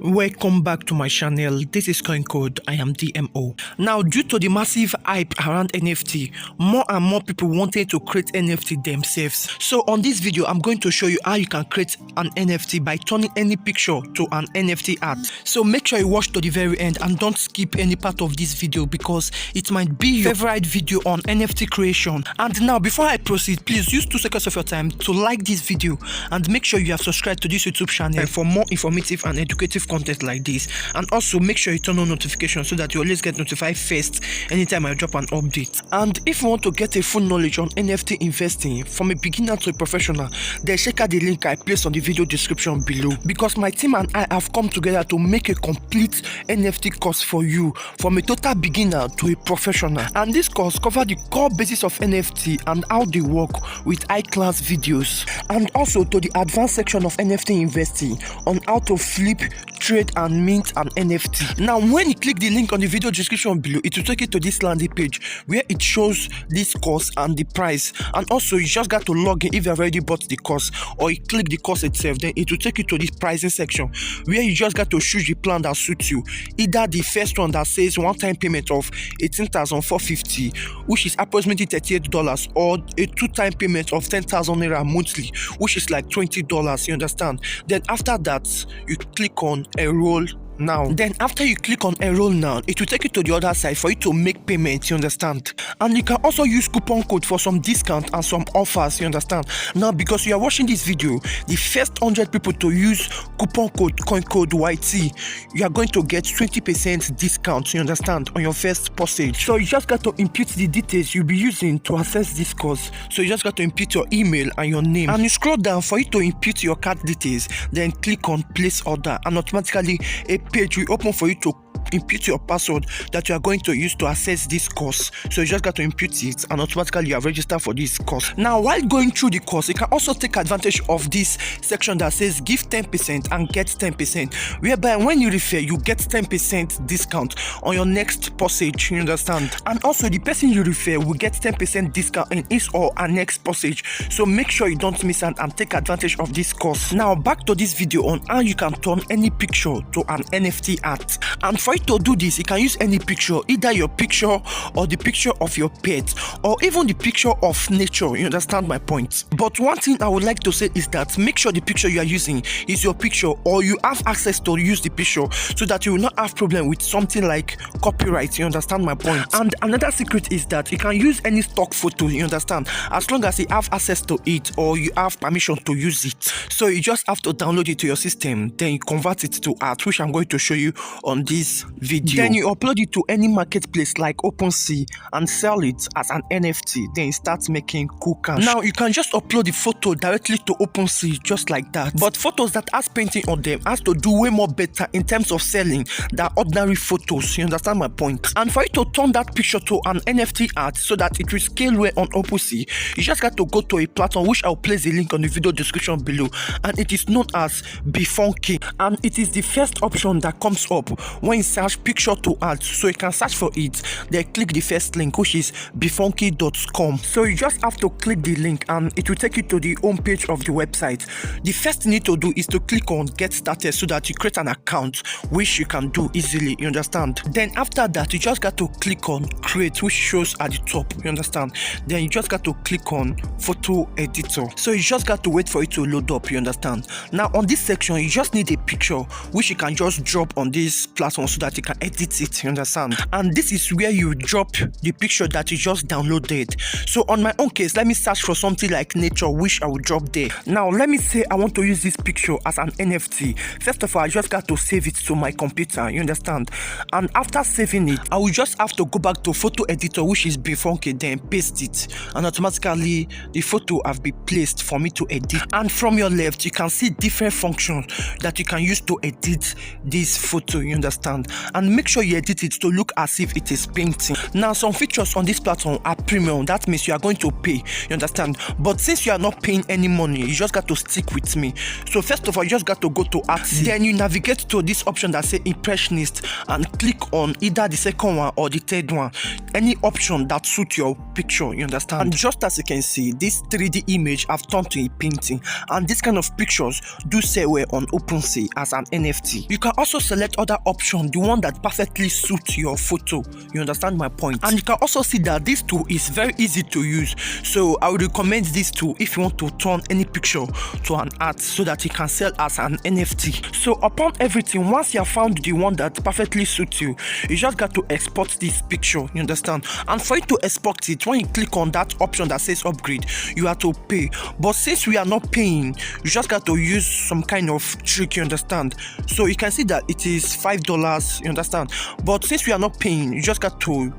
Welcome back to my channel. This is CoinCode. I am DMO. Now, due to the massive hype around NFT, more and more people wanted to create NFT themselves. So on this video, I'm going to show you how you can create an NFT by turning any picture to an NFT art. So make sure you watch to the very end and don't skip any part of this video because it might be your favorite video on NFT creation. And now, before I proceed, please use 2 seconds of your time to like this video and make sure you have subscribed to this YouTube channel for more informative and educative content like this. And also make sure you turn on notifications so that you always get notified first anytime I drop an update. And if you want to get a full knowledge on NFT investing from a beginner to a professional, then check out the link I placed on the video description below, because my team and I have come together to make a complete NFT course for you from a total beginner to a professional. And this course covers the core basis of NFT and how they work with high-class videos, and also to the advanced section of NFT investing on how to flip, trade and mint an NFT. Now when you click the link on the video description below, it will take you to this landing page where it shows this course and the price, and also you just got to log in if you have already bought the course, or you click the course itself, then it will take you to this pricing section where you just got to choose the plan that suits you, either the first one that says one-time payment of 18,450, which is approximately $38, or a two-time payment of 10,000 naira monthly, which is like $20, you understand. Then after that you click on enroll now. Then after you click on enroll now, it will take you to the other side for you to make payments, you understand. And you can also use coupon code for some discount and some offers, you understand. Now because you are watching this video, the first 100 people to use coupon code CoinCodeYT, you are going to get 20% discount, you understand, on your first purchase. So you just got to input the details you'll be using to access this course. So you just got to input your email and your name, and you scroll down for you to input your card details, then click on place order, and automatically a page will open for you to input your password that you are going to use to access this course. So you just got to input it and automatically you are registered for this course. Now while going through the course, you can also take advantage of this section that says give 10% and get 10%, whereby when you refer you get 10% discount on your next purchase, you understand. And also the person you refer will get 10% discount in his or her next purchase. So make sure you don't miss out and take advantage of this course. Now back to this video on how you can turn any picture to an NFT art. And for to do this, you can use any picture, either your picture or the picture of your pet, or even the picture of nature, you understand my point. But one thing I would like to say is that make sure the picture you are using is your picture, or you have access to use the picture, so that you will not have problem with something like copyright, you understand my point. And another secret is that you can use any stock photo, you understand, as long as you have access to it or you have permission to use it. So you just have to download it to your system, then you convert it to art, which I'm going to show you on this video. Then you upload it to any marketplace like OpenSea and sell it as an NFT, then start making cool cash. Now you can just upload the photo directly to OpenSea just like that, but photos that has painting on them has to do way more better in terms of selling than ordinary photos, you understand my point. And for you to turn that picture to an NFT art so that it will scale well on OpenSea, you just got to go to a platform which I'll place the link on the video description below, and it is known as Bifunky, and it is the first option that comes up when you search picture to art. So you can search for it, then click the first link, which is bifunky.com. So you just have to click the link and it will take you to the home page of the website. The first thing you need to do is to click on get started so that you create an account, which you can do easily, you understand. Then after that you just got to click on create, which shows at the top, you understand. Then you just got to click on photo editor. So you just got to wait for it to load up, you understand. Now on this section you just need a picture which you can just drop on this platform so that you can edit it, you understand. And this is where you drop the picture that you just downloaded. So on my own case, let me search for something like nature, which I will drop there. Now let me say I want to use this picture as an NFT. First of all, I just got to save it to my computer, you understand. And after saving it, I will just have to go back to photo editor, which is Bifunky, then paste it, and automatically the photo have been placed for me to edit. And from your left you can see different functions that you can use to edit this photo, you understand. understand? And make sure you edit it to look as if it is painting. Now, some features on this platform are premium. That means you are going to pay, you understand? But since you are not paying any money, you just got to stick with me. So first of all, you just got to go to Artsy. Then you navigate to this option that says impressionist and click on either the second one or the third one. Any option that suits your picture, you understand? And just as you can see, this 3D image have turned to a painting, and this kind of pictures do sell well on OpenSea as an NFT. You can also select other option, the one that perfectly suits your photo, you understand my point? And you can also see that this tool is very easy to use, so I would recommend this tool if you want to turn any picture to an art so that you can sell as an NFT. So upon everything, once you have found the one that perfectly suits you, you just got to export this picture, you understand? And for you to export it, when you click on that option that says upgrade, you have to pay. But since we are not paying, you just got to use some kind of trick, you understand? So you can see that it is $5, you understand? But since we are not paying, you just got to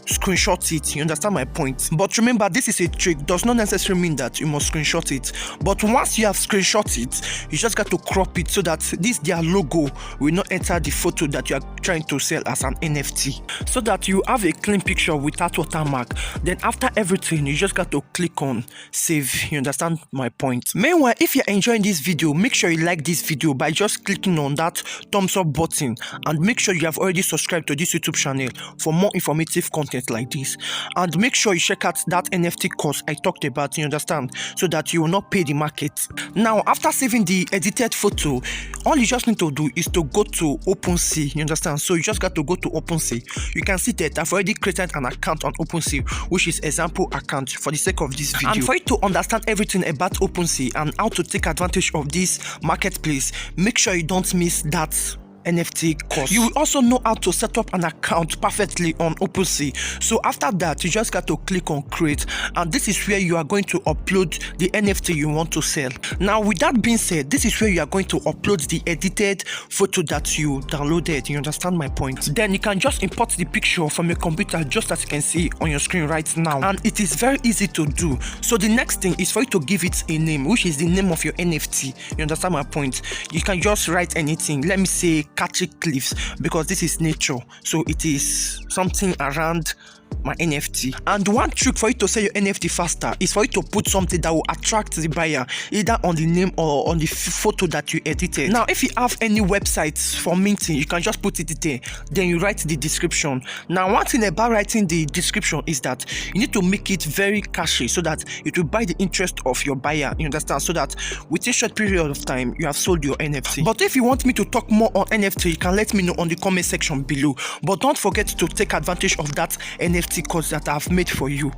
screenshot it, you understand my point? But remember, this is a trick, does not necessarily mean that you must screenshot it. But once you have screenshot it, you just got to crop it so that this their logo will not enter the photo that you are trying to sell as an NFT, so that you have a clean picture without watermark. Then after everything, you just got to click on save, you understand my point? Meanwhile, if you're enjoying this video, make sure you like this video by just clicking on that thumbs up button, and make sure you have already subscribed to this YouTube channel for more informative content like this. And make sure you check out that NFT course I talked about, you understand, so that you will not pay the market. Now, after saving the edited photo, all you just need to do is to go to OpenSea, you understand? So you just got to go to OpenSea. You can see that I've already created an account on OpenSea, which is example account for the sake of this video. And for you to understand everything about OpenSea and how to take advantage of this marketplace, make sure you don't miss that NFT course. You will also know how to set up an account perfectly on OpenSea. So after that, you just got to click on create, and this is where you are going to upload the NFT you want to sell. Now, with that being said, this is where you are going to upload the edited photo that you downloaded, you understand my point? Then you can just import the picture from your computer, just as you can see on your screen right now, and it is very easy to do. So the next thing is for you to give it a name, which is the name of your NFT, you understand my point? You can just write anything. Let me say Catchy Cliffs, because this is nature, so it is something around my NFT. And one trick for you to sell your NFT faster is for you to put something that will attract the buyer, either on the name or on the photo that you edited. Now, if you have any websites for minting, you can just put it there, then you write the description. Now, one thing about writing the description is that you need to make it very catchy so that it will buy the interest of your buyer, you understand? So that within a short period of time, you have sold your NFT. But if you want me to talk more on NFT, you can let me know on the comment section below. But don't forget to take advantage of that NFT course that I've made for you.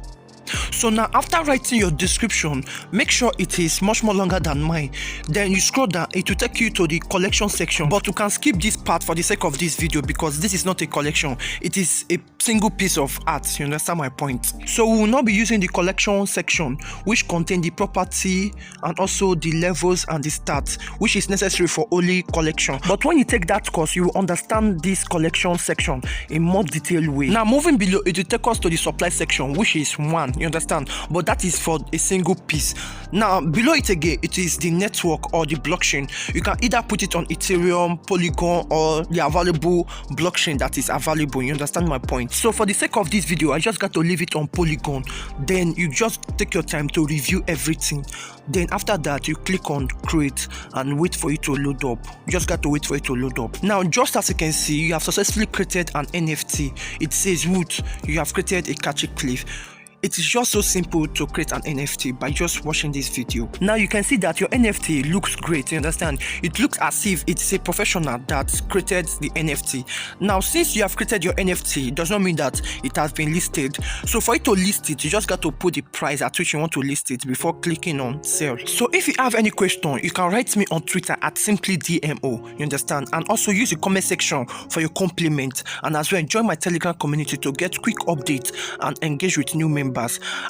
So now, after writing your description, make sure it is much more longer than mine. Then you scroll down, it will take you to the collection section, but you can skip this part for the sake of this video because this is not a collection, it is a single piece of art, you understand my point? So we will not be using the collection section, which contain the property and also the levels and the stats, which is necessary for only collection. But when you take that course, you will understand this collection section in more detailed way. Now, moving below, it will take us to the supply section, which is 1, you understand, but that is for a single piece. Now, below it again, it is the network or the blockchain. You can either put it on Ethereum, Polygon, or the available blockchain that is available, you understand my point? So for the sake of this video, I just got to leave it on Polygon. Then you just take your time to review everything. Then after that, you click on create and wait for it to load up. You just got to wait for it to load up. Now, just as you can see, you have successfully created an NFT. It says root, you have created a Catchy Cliff. It is just so simple to create an NFT by just watching this video. Now you can see that your NFT looks great, you understand? It looks as if it's a professional that created the NFT. Now, since you have created your NFT, it does not mean that it has been listed. So for you to list it, you just got to put the price at which you want to list it before clicking on sell. So if you have any question, you can write me on Twitter at simplydmo, you understand? And also use the comment section for your compliment, and as well join my Telegram community to get quick updates and engage with new members.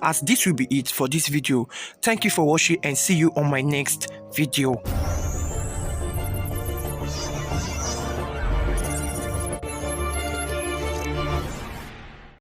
As this will be it for this video. Thank you for watching and see you on my next video.